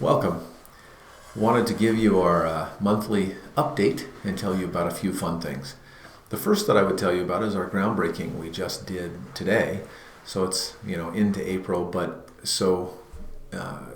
Welcome. Wanted to give you our monthly update and tell you about a few fun things. The first that I would tell you about is our groundbreaking we just did today. So it's into April, but so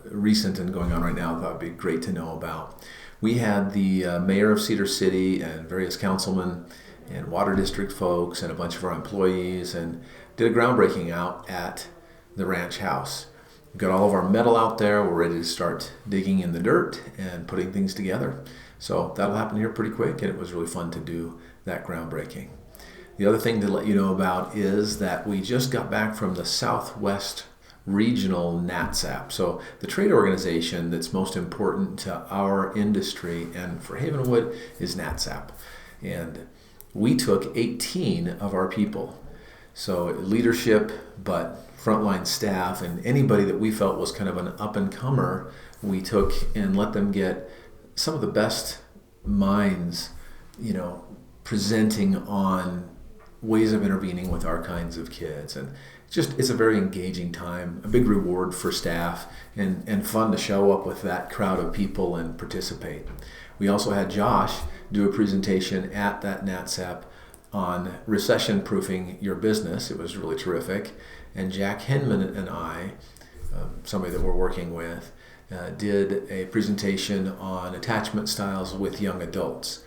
recent and going on right now, that would be great to know about. We had the mayor of Cedar City and various councilmen and water district folks and a bunch of our employees and did a groundbreaking out at the ranch house. We've got all of our metal out there. We're ready to start digging in the dirt and putting things together. So that'll happen here pretty quick, and it was really fun to do that groundbreaking. The other thing to let you know about is that we just got back from the Southwest Regional natsap. So the trade organization that's most important to our industry and for Havenwood is natsap. And we took 18 of our people. So leadership, but frontline staff and anybody that we felt was kind of an up-and-comer, we took and let them get some of the best minds, presenting on ways of intervening with our kinds of kids. And it's a very engaging time, a big reward for staff, and fun to show up with that crowd of people and participate. We also had Josh do a presentation at that natsap on recession-proofing your business. It was really terrific. And Jack Hinman and I, somebody that we're working with, did a presentation on attachment styles with young adults.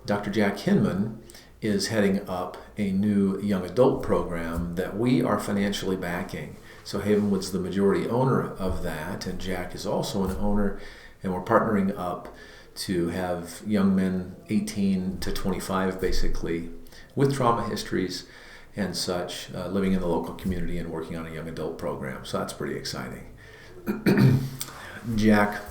Dr. Jack Hinman is heading up a new young adult program that we are financially backing. So Havenwood's the majority owner of that, and Jack is also an owner, and we're partnering up to have young men 18 to 25 basically with trauma histories and such, living in the local community and working on a young adult program. So that's pretty exciting. Jack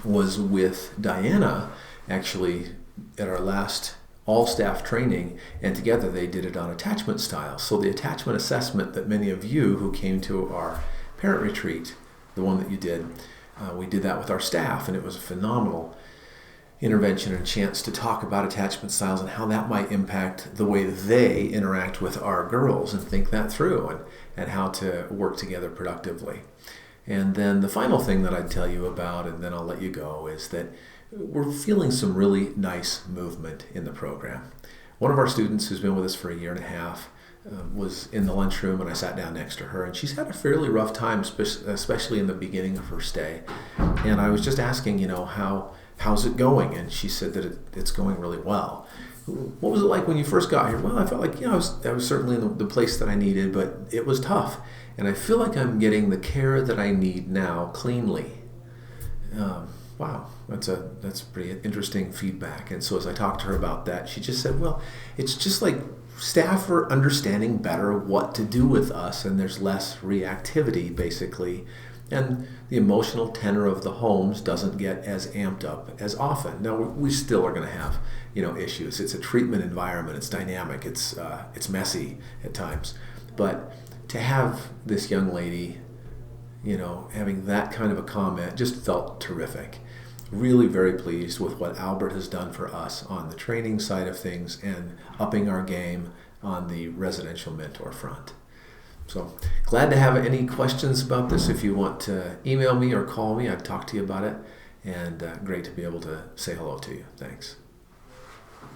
was with Diana actually at our last all-staff training, and together they did it on attachment styles. So the attachment assessment that many of you who came to our parent retreat, the one that you did, we did that with our staff, and it was a phenomenal intervention and a chance to talk about attachment styles and how that might impact the way they interact with our girls and think that through and how to work together productively. And then the final thing that I'd tell you about, and then I'll let you go, is that we're feeling some really nice movement in the program. One of our students who's been with us for a year and a half was in the lunchroom, and I sat down next to her, and she's had a fairly rough time, especially in the beginning of her stay. And I was just asking, how's it going? And she said that it's going really well. What was it like when you first got here? Well, I felt like, I was certainly in the place that I needed, but it was tough. And I feel like I'm getting the care that I need now cleanly. Wow, that's pretty interesting feedback. And so as I talked to her about that, she just said, well, it's just like staff are understanding better what to do with us, and there's less reactivity, basically. And the emotional tenor of the homes doesn't get as amped up as often. Now, we still are going to have, issues. It's a treatment environment. It's dynamic. It's messy at times. But to have this young lady, having that kind of a comment just felt terrific. Really very pleased with what Albert has done for us on the training side of things and upping our game on the residential mentor front. So glad to have any questions about this. If you want to email me or call me, I'd talk to you about it. And great to be able to say hello to you. Thanks.